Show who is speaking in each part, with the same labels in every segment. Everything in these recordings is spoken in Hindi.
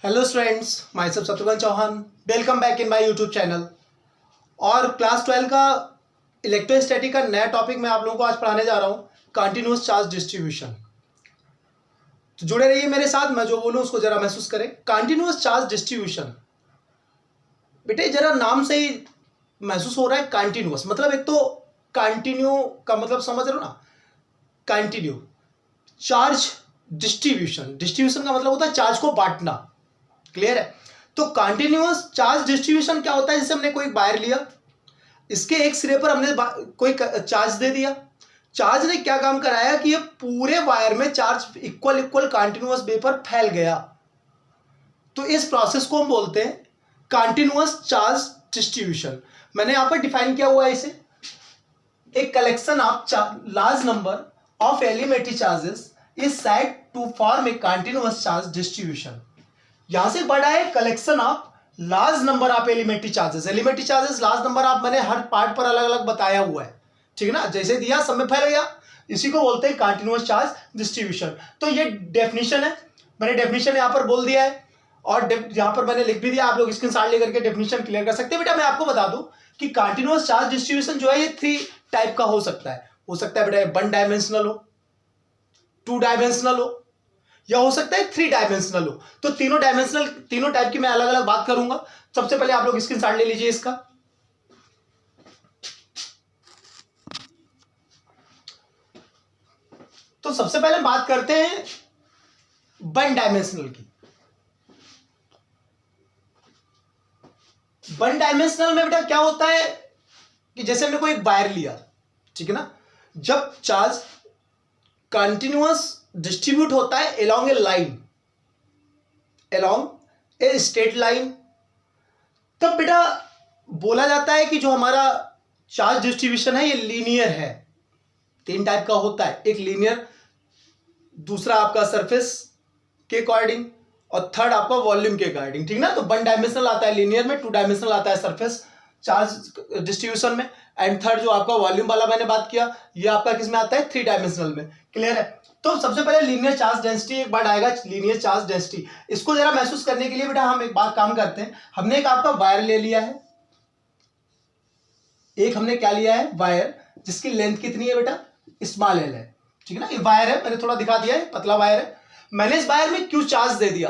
Speaker 1: Hello students, myself Shatrughan Chauhan. Welcome back in my YouTube channel. और क्लास 12 का इलेक्ट्रोस्टैटिक का नया टॉपिक मैं आप लोगों को आज पढ़ाने जा रहा हूँ, कंटिन्यूअस चार्ज डिस्ट्रीब्यूशन। तो जुड़े रहिए मेरे साथ, मैं जो बोलूँ उसको जरा महसूस करें। कंटिन्यूअस चार्ज डिस्ट्रीब्यूशन, बेटे जरा नाम से ही महसूस हो रहा है कंटिन्यूअस, मतलब एक तो कंटिन्यू का मतलब समझ रहे हो ना, कंटिन्यू। चार्ज डिस्ट्रीब्यूशन, डिस्ट्रीब्यूशन का मतलब होता है चार्ज को बांटना। क्लियर है? तो कंटिन्यूअस चार्ज डिस्ट्रीब्यूशन क्या होता है? जैसे हमने कोई वायर लिया, इसके एक सिरे पर हमने कोई चार्ज दे दिया। चार्ज ने क्या काम कराया कि ये पूरे वायर में चार्ज इक्वल इक्वल कंटिन्यूअस वे पर फैल गया। तो इस प्रोसेस को हम बोलते हैं कंटिन्यूअस चार्ज डिस्ट्रीब्यूशन। मैंने यहां पर डिफाइन किया हुआ है इसे, एक collection of large number of elementary charges is said to form a continuous charge distribution. यहां से बड़ा है collection of large number of elementary charges. Elementary charges large number of मैंने हर पार्ट पर अलग अलग बताया हुआ है, ठीक है ना। जैसे दिया सब में फैल गया, इसी को बोलते हैं कंटिन्यूअस चार्ज डिस्ट्रीब्यूशन। तो ये डेफिनेशन है, मैंने डेफिनेशन यहां पर बोल दिया है और यहां पर मैंने लिख भी दिया। आप लोग स्क्रीनशॉट लेकर के डेफिनेशन क्लियर कर सकते हैं। बेटा मैं आपको बता दूं कि कंटिन्यूअस चार्ज डिस्ट्रीब्यूशन जो है ये 3 टाइप का हो सकता है बेटा 1 डायमेंशनल हो, 2 डायमेंशनल हो, या हो सकता है 3 डायमेंशनल हो। तो तीनों टाइप की मैं अलग अलग बात करूंगा। सबसे पहले आप लोग स्क्रीनशॉट ले लीजिए इसका। तो सबसे पहले बात करते हैं 1 डायमेंशनल की। 1 डायमेंशनल में बेटा क्या होता है कि जैसे हमने कोई वायर लिया, ठीक है ना, जब चार्ज कंटिन्यूअस डिस्ट्रीब्यूट होता है along A line, along a straight line, तब बेटा बोला जाता है कि जो हमारा चार्ज डिस्ट्रीब्यूशन है ये लीनियर है। 3 टाइप का होता है, एक लीनियर, दूसरा आपका सरफेस के अकॉर्डिंग, और थर्ड आपका वॉल्यूम के अकॉर्डिंग, ठीक ना। तो 1 डायमेंशनल आता है लीनियर में, 2 डायमेंशनल आता है सरफेस चार्ज डिस्ट्रीब्यूशन में, एंड थर्ड जो आपका वॉल्यूम वाला मैंने बात किया ये आपका किस में आता है? 3 डायमेंशनल में। क्लियर है? तो सबसे पहले लीनियर चार्ज डेंसिटी एक बार आएगा, लीनियर चार्ज डेंसिटी। इसको जरा महसूस करने के लिए बेटा हम एक बात काम करते हैं। हमने एक आपका वायर ले लिया है, एक हमने क्या लिया है? वायर, जिसकी लेंथ कितनी है बेटा? स्मॉल एल है, ठीक है ना। ये वायर है, मैंने थोड़ा दिखा दिया है, पतला वायर है। मैंने इस वायर में क्यू चार्ज दे दिया।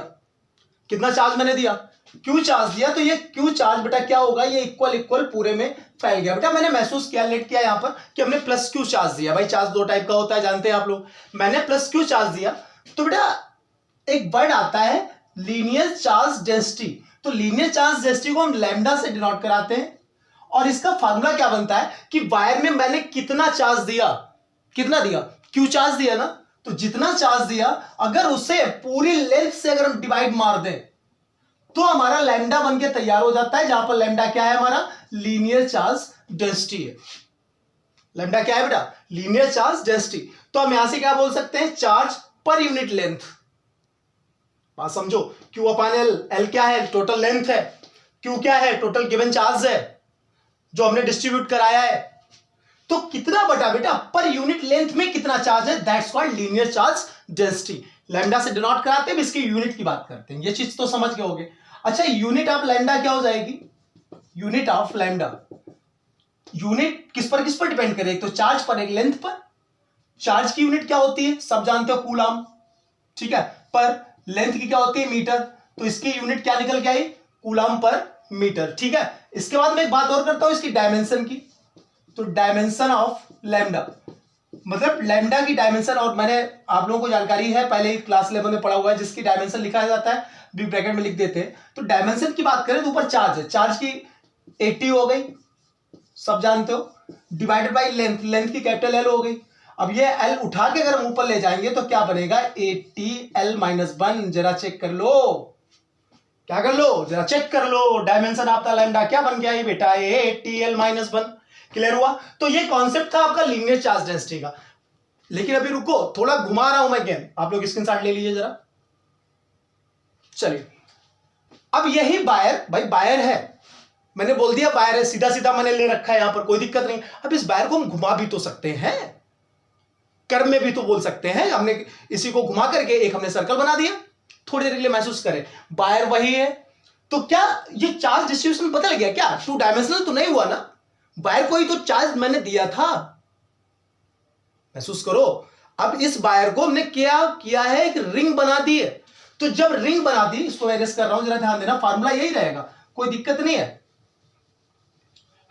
Speaker 1: कितना चार्ज मैंने दिया? क्यू चार्ज दिया। तो ये क्यू चार्ज बेटा क्या होगा? ये इक्वल इक्वल पूरे में फैल गया। बेटा मैंने महसूस किया, लेट किया यहां पर कि हमने प्लस क्यू चार्ज दिया। भाई चार्ज 2 टाइप का होता है, जानते हैं आप लोग। मैंने प्लस क्यू चार्ज दिया, तो बेटा एक वर्ड आता है लीनियर चार्ज डेंसिटी। तो लीनियर चार्ज डेंसिटी को हम लैम्डा से डिनोट कराते हैं, और इसका फार्मूला क्या बनता है कि वायर में मैंने कितना चार्ज दिया, कितना दिया? क्यू चार्ज दिया ना, तो जितना चार्ज दिया अगर उसे पूरी लेंथ से अगर हम डिवाइड मार दें तो हमारा लैम्डा बन के तैयार हो जाता है, जहां पर लैम्डा क्या है? हमारा लीनियर चार्ज डेंसिटी है। लैम्डा क्या है बेटा? Linear charge density. तो हम यहां से क्या बोल सकते हैं? Charge per unit length. बात समझो, क्यू अपान एल, एल क्या है? टोटल लेंथ है, क्यू क्या है? टोटल गिवन चार्ज है जो हमने डिस्ट्रीब्यूट कराया है। तो कितना बटा बेटा पर यूनिट लेंथ में कितना चार्ज है? That's called linear charge density. Lambda से डिनोट कराते हैं, इसकी यूनिट की बात करते हैं। ये चीज तो समझ गए होगे। अच्छा, यूनिट ऑफ लैम्डा क्या हो जाएगी? यूनिट ऑफ लैम्डा, यूनिट किस पर डिपेंड करे? तो चार्ज पर, एक लेंथ पर। चार्ज की यूनिट क्या होती है? सब जानते हो, कूलम, ठीक है। पर लेंथ की क्या होती है? मीटर। तो इसकी यूनिट क्या निकल के आई? कूलम पर मीटर, ठीक है। इसके बाद मैं एक बात और करता हूं इसकी डायमेंशन की। तो डायमेंशन ऑफ लैम्डा, मतलब लैम्डा की डायमेंशन, और मैंने आप लोगों को जानकारी है पहले ही क्लास 11 में पढ़ा हुआ है, जिसकी डायमेंशन लिखा जाता है बिग ब्रैकेट में लिख देते हैं। तो डायमेंशन की बात करें तो ऊपर चार्ज है, चार्ज की 80 हो गई, सब जानते हो, डिवाइडेड बाई लेंथ, लेंथ की कैपिटल एल हो गई। अब ये एल उठा के अगर हम ऊपर ले जाएंगे तो क्या बनेगा? 80L-1। जरा चेक कर लो, क्या कर लो? जरा चेक कर लो, डायमेंशन आपका लैम्डा क्या बन गया? ये बेटा 80L-1। क्लियर हुआ? तो ये कॉन्सेप्ट था आपका लीनियर चार्ज डेंसिटी का। लेकिन अभी रुको, थोड़ा घुमा रहा हूं मैं गेम, आप लोग स्क्रीनशॉट ले लीजिए जरा। चलिए, अब यही वायर, भाई वायर है, मैंने बोल दिया वायर है, सीधा सीधा मैंने ले रखा है यहां पर, कोई दिक्कत नहीं। अब इस वायर को हम घुमा भी तो सकते हैं, कर्व में भी तो बोल सकते हैं। हमने इसी को घुमा करके एक हमने सर्कल बना दिया, थोड़ी देर के लिए महसूस करें, वायर वही है, तो क्या ये चार्ज डिस्ट्रीब्यूशन बदल गया क्या? टू डायमेंशनल तो नहीं हुआ ना, वायर को ही तो चार्ज मैंने दिया था। महसूस करो, अब इस वायर को हमने क्या किया है, एक रिंग बना दी है। तो जब रिंग बना दी, इसको मैं एरेज कर रहा हूं, जरा ध्यान देना, फार्मूला यही रहेगा, कोई दिक्कत नहीं है।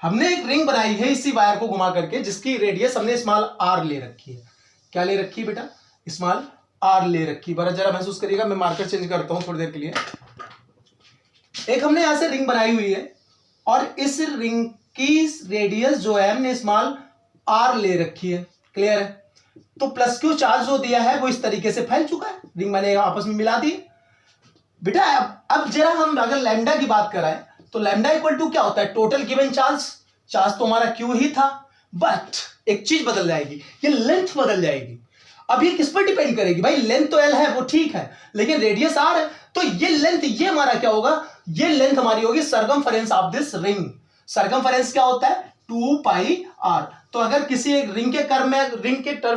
Speaker 1: हमने एक रिंग बनाई है इसी वायर को घुमा करके, जिसकी रेडियस हमने स्मॉल आर ले रखी है। क्या ले रखी है बेटा? स्मॉल आर ले रखी। बड़ा जरा महसूस करिएगा, मैं मार्कर चेंज करता हूं थोड़ी देर के लिए। एक हमने यहां से रिंग बनाई हुई है और इस रिंग की रेडियस जो है हमने स्मॉल आर ले रखी है। क्लियर है? तो प्लस क्यू चार्ज जो दिया है वो इस तरीके से फैल चुका है, रिंग मैंने आपस में मिला दी बेटा। अब जरा हम अगर लैम्डा की बात कराएं तो लैम्डा इक्वल टू क्या होता है? Total given charge. चार्ज तो हमारा क्यू ही था, बट एक चीज बदल जाएगी, ये लेंथ बदल जाएगी। अब ये किस पर डिपेंड करेगी भाई? लेंथ तो एल है, वो ठीक है, लेकिन रेडियस आर है, तो ये लेंथ, ये हमारा क्या होगा? ये लेंथ हमारी होगी circumference of this ring. Circumference क्या होता है? 2 पाई आर। तो अगर किसी एक रिंग के टर्म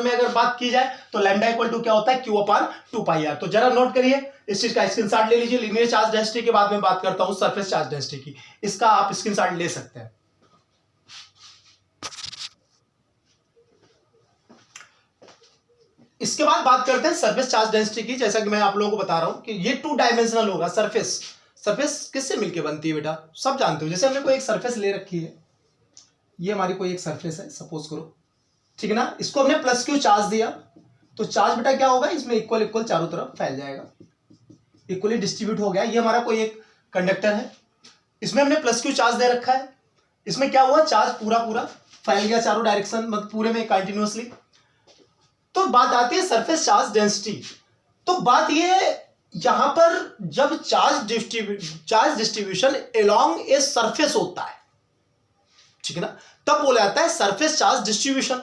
Speaker 1: में अगर बात की जाए तो लैम्डा इक्वल टू क्या होता है? Q upon 2 pi R. तो जरा नोट करिए, इस चीज का स्क्रीनशॉट ले लीजिए। लीनियर चार्ज डेंसिटी के बाद में बात करता हूं सरफेस चार्ज डेंसिटी की, इसका आप स्क्रीनशॉट ले सकते हैं। इसके बाद बात करते हैं सरफेस चार्ज डेंसिटी की। जैसा कि मैं आप लोगों को बता रहा हूं कि ये 2 डायमेंशनल होगा। सरफेस किससे मिलकर बनती है बेटा? सब जानते हो। जैसे हमने कोई एक सरफेस ले रखी है, ये हमारी कोई एक सरफेस है सपोज करो, ठीक है ना, इसको हमने प्लस क्यू चार्ज दिया, तो चार्ज बेटा क्या होगा? इसमें इक्वल इक्वल चारों तरफ फैल जाएगा, इक्वली डिस्ट्रीब्यूट हो गया। ये हमारा कोई एक कंडक्टर है, इसमें हमने प्लस क्यू चार्ज दे रखा है, इसमें क्या हुआ? चार्ज पूरा पूरा फैल गया चारों डायरेक्शन, मतलब पूरे में कंटिन्यूअसली। तो बात आती है सरफेस चार्ज डेंसिटी। तो बात ये है, यहां पर जब charge distribution along a surface होता है, ठीक है ना, तब बोला जाता है सरफेस चार्ज डिस्ट्रीब्यूशन।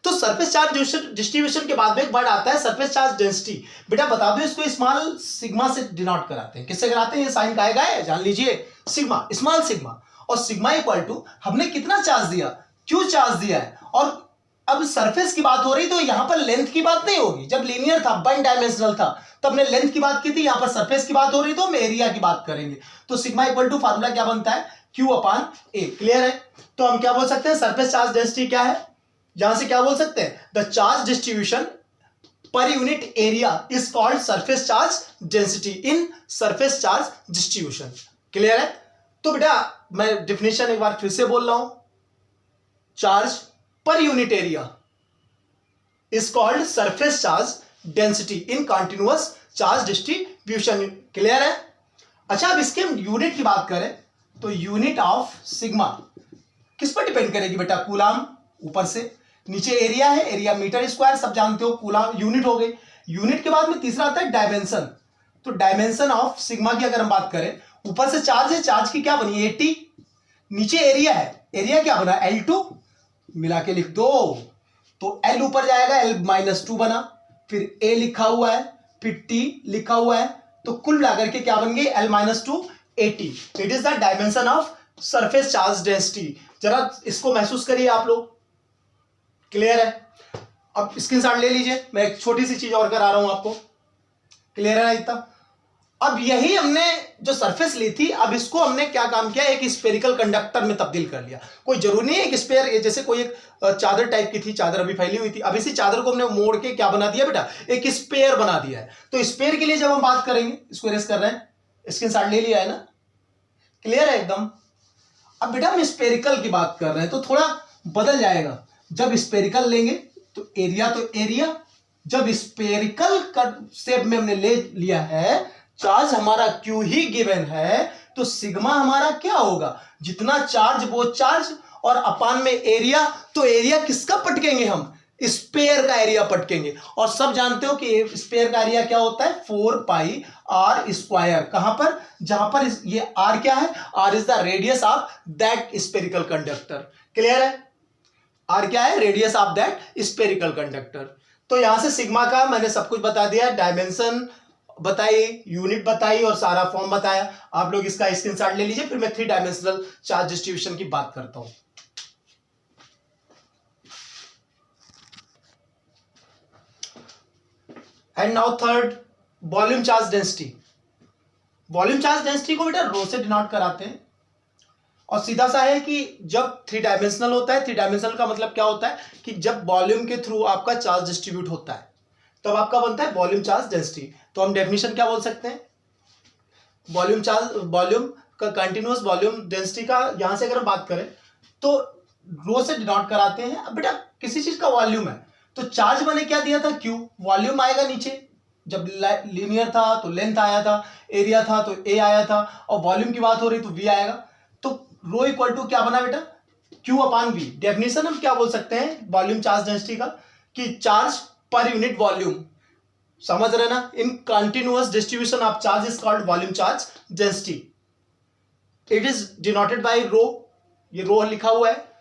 Speaker 1: तो सरफेस चार्ज डिस्ट्रीब्यूशन के बाद में एक वर्ड आता है सरफेस चार्ज डेंसिटी। बेटा बता दो, इसको स्मॉल सिग्मा से डिनोट कराते हैं। किससे कराते हैं? ये साइन का है, जान लीजिए, सिग्मा, स्मॉल सिग्मा। और सिग्मा इक्वल टू हमने कितना चार्ज दिया? क्यू चार्ज दिया है। और अब सरफेस की बात हो रही, तो यहां पर लेंथ की बात नहीं होगी। जब लीनियर था, 1 डायमेंशनल था, तब हमने लेंथ की बात की थी। यहां पर सरफेस की बात हो रही तो हम एरिया की बात करेंगे। तो सिग्मा इक्वल टू फार्मूला क्या बनता है? क्यू अपान ए। क्लियर है? तो हम क्या बोल सकते हैं? सरफेस चार्ज डेंसिटी क्या है? यहां से क्या बोल सकते हैं? The charge distribution per unit area is called surface charge density in surface charge distribution. Clear है? तो बेटा मैं डिफिनेशन एक बार फिर से बोल रहा हूं, charge per unit area is called surface charge density in continuous charge distribution. Clear है? अच्छा, अब इसके यूनिट की बात करें तो यूनिट ऑफ सिग्मा किस पर डिपेंड करेगी बेटा? कूलाम ऊपर से, नीचे एरिया है, एरिया मीटर स्क्वायर, सब जानते हो, कूलाम यूनिट हो गई। यूनिट के बाद में तीसरा आता है डायमेंशन। तो डायमेंशन ऑफ सिग्मा की अगर हम बात करें, ऊपर से चार्ज है, चार्ज की क्या बनी? 80, नीचे एरिया है, एरिया क्या बना? L2, मिला के लिख दो तो L ऊपर जाएगा, L-2 बना, फिर A लिखा हुआ है, फिर T लिखा हुआ है, तो कुल मिलाकर के क्या बन गई? L-2 80। It is the dimension of surface charge density. जरा इसको महसूस करिए आप लोग। क्लियर है? अब स्क्रीनशॉट ले लीजिए, मैं एक छोटी सी चीज और करा रहा हूं आपको। क्लियर है ना इतना? अब यही हमने जो सरफेस ली थी, अब इसको हमने क्या काम किया? एक स्फेरिकल कंडक्टर में तब्दील कर लिया। कोई जरूरी नहीं है एक स्पेयर, जैसे कोई एक चादर टाइप की थी, चादर अभी फैली हुई थी, अब इसी चादर को हमने मोड़ के क्या बना दिया बेटा? एक स्पेयर बना दिया है। तो स्पेयर के लिए जब हम बात करेंगे, इसको इरेज कर रहे हैं, स्क्रीनशॉट ले लिया है ना? क्लियर है एकदम? अब बेटा हम स्पेरिकल की बात कर रहे हैं तो थोड़ा बदल जाएगा। जब स्पेरिकल लेंगे तो एरिया, जब स्पेरिकल शेप में हमने ले लिया है, चार्ज हमारा क्यू ही गिवन है, तो सिग्मा हमारा क्या होगा? जितना चार्ज वो चार्ज, और अपान में एरिया, तो एरिया किसका पटकेंगे हम? स्पेयर का एरिया पटकेंगे। और सब जानते हो कि स्पेयर का एरिया क्या होता है? 4 पाई आर स्क्वायर। कहां पर? जहां पर ये आर क्या है? R is the radius of that spherical conductor. Clear है? आर क्या है? Radius of that spherical conductor. तो यहां से सिग्मा का मैंने सब कुछ बता दिया, डायमेंशन बताई, यूनिट बताई और सारा फॉर्म बताया। आप लोग इसका स्क्रीनशॉट ले लीजिए, फिर मैं 3 डायमेंशनल चार्ज डिस्ट्रीब्यूशन की बात करता हूं। And now third volume charge density. Volume charge density को बेटा रो से डिनोट कराते हैं और सीधा सा है कि जब थ्री डायमेंशनल होता है, थ्री डायमेंशनल का मतलब क्या होता है कि जब वॉल्यूम के थ्रू आपका चार्ज डिस्ट्रीब्यूट होता है तब आपका बनता है वॉल्यूम चार्ज डेंसिटी। तो हम डेफिनेशन क्या बोल सकते हैं, वॉल्यूम चार्ज, वॉल्यूम का कंटिन्यूअस वॉल्यूम डेंसिटी का यहां से अगर हम बात करें तो रो से डिनोट कराते हैं। अब बेटा किसी चीज का वॉल्यूम है तो चार्ज मैंने क्या दिया था क्यू, वॉल्यूम आएगा नीचे, जब लीनियर था तो लेंथ आया था, एरिया था तो ए आया था, और वॉल्यूम की बात हो रही तो वी आएगा। तो रो इक्वल टू क्या बना बेटा, क्यू अपॉन वी। डेफिनेशन हम क्या बोल सकते हैं वॉल्यूम चार्ज डेंसिटी का कि चार्ज पर यूनिट वॉल्यूम, समझ रहे ना, in continuous distribution of charge is called volume charge density. It is denoted by rho, ये रो लिखा हुआ है।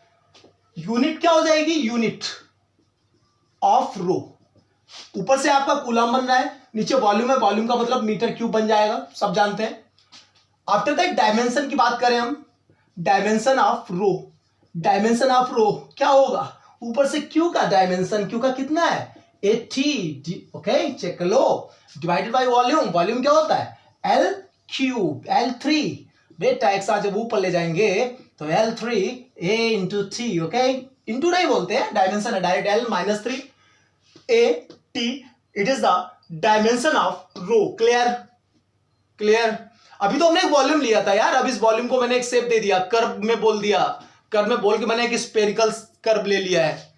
Speaker 1: यूनिट क्या हो जाएगी, यूनिट ऑफ रो। ऊपर से आपका कूलम बन रहा है, नीचे वॉल्यूम है, वॉल्यूम का मतलब मीटर क्यूब बन जाएगा, सब जानते हैं। आफ्टर दैट डायमेंशन की बात करें हम, dimension of rho, dimension of rho क्या होगा, ऊपर से क्यू का डायमेंशन, क्यू का कितना है 80, ओके चेक लो, डिवाइडेड बाय वॉल्यूम, वॉल्यूम क्या होता है L क्यूब L3। बेटा एक साथ जब ऊपर ले जाएंगे तो L3 A into T, okay into नहीं बोलते हैं, डायमेंशन है direct L minus 3 A T, it is the dimension of row. Clear clear. अभी तो हमने एक वॉल्यूम लिया था यार, अब इस वॉल्यूम को मैंने एक शेप दे दिया, कर्व में बोल दिया, कर्व में बोल के मैंने एक स्फेरिकल कर्व ले लिया है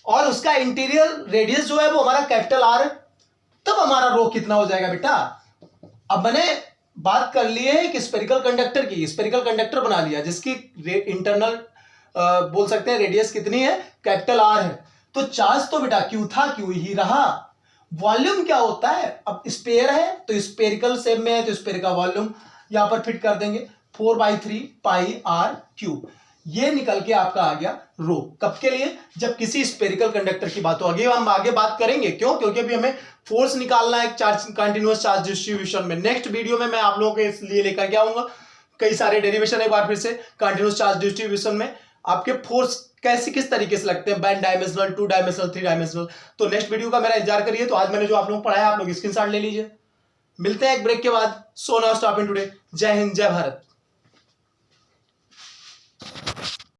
Speaker 1: और उसका इंटीरियर रेडियस जो है वो हमारा कैपिटल R है, तब हमारा रो कितना हो जाएगा बेटा। अब मैंने बात कर ली है कि स्फेरिकल कंडक्टर की, स्फेरिकल कंडक्टर बना लिया जिसकी इंटरनल बोल सकते हैं रेडियस कितनी है, कैपिटल R है। तो चार्ज तो बेटा क्यू था, क्यू ही रहा। वॉल्यूम क्या होता है, अब स्पेयर है तो स्पेरिकल शेप में है तो स्पेयर का वॉल्यूम यहां पर फिट कर देंगे 4/3 पाई R क्यूब। ये निकल के आपका आ गया रो। कब के लिए, जब किसी स्पेरिकल कंडक्टर की बात होगी, हम आगे बात करेंगे, क्यों, क्योंकि अभी हमें फोर्स निकालना है चार्ज, कंटिन्यूअस चार्ज डिस्ट्रीब्यूशन में। नेक्स्ट वीडियो में मैं आप लोगों के लिए लेकर के आऊंगा कई सारे डेरिवेशन, एक बार फिर से कंटिन्यूअस चार्ज डिस्ट्रीब्यूशन में आपके फोर्स कैसे किस तरीके से लगते हैं, one dimensional, two dimensional, three dimensional. तो नेक्स्ट वीडियो का मेरा इंतजार करिए। तो आज मैंने जो आप लोगों को पढ़ाया आप लोग स्क्रीनशॉट ले लीजिए। मिलते हैं एक ब्रेक के बाद। So now stop in today. जय हिंद, जय भारत।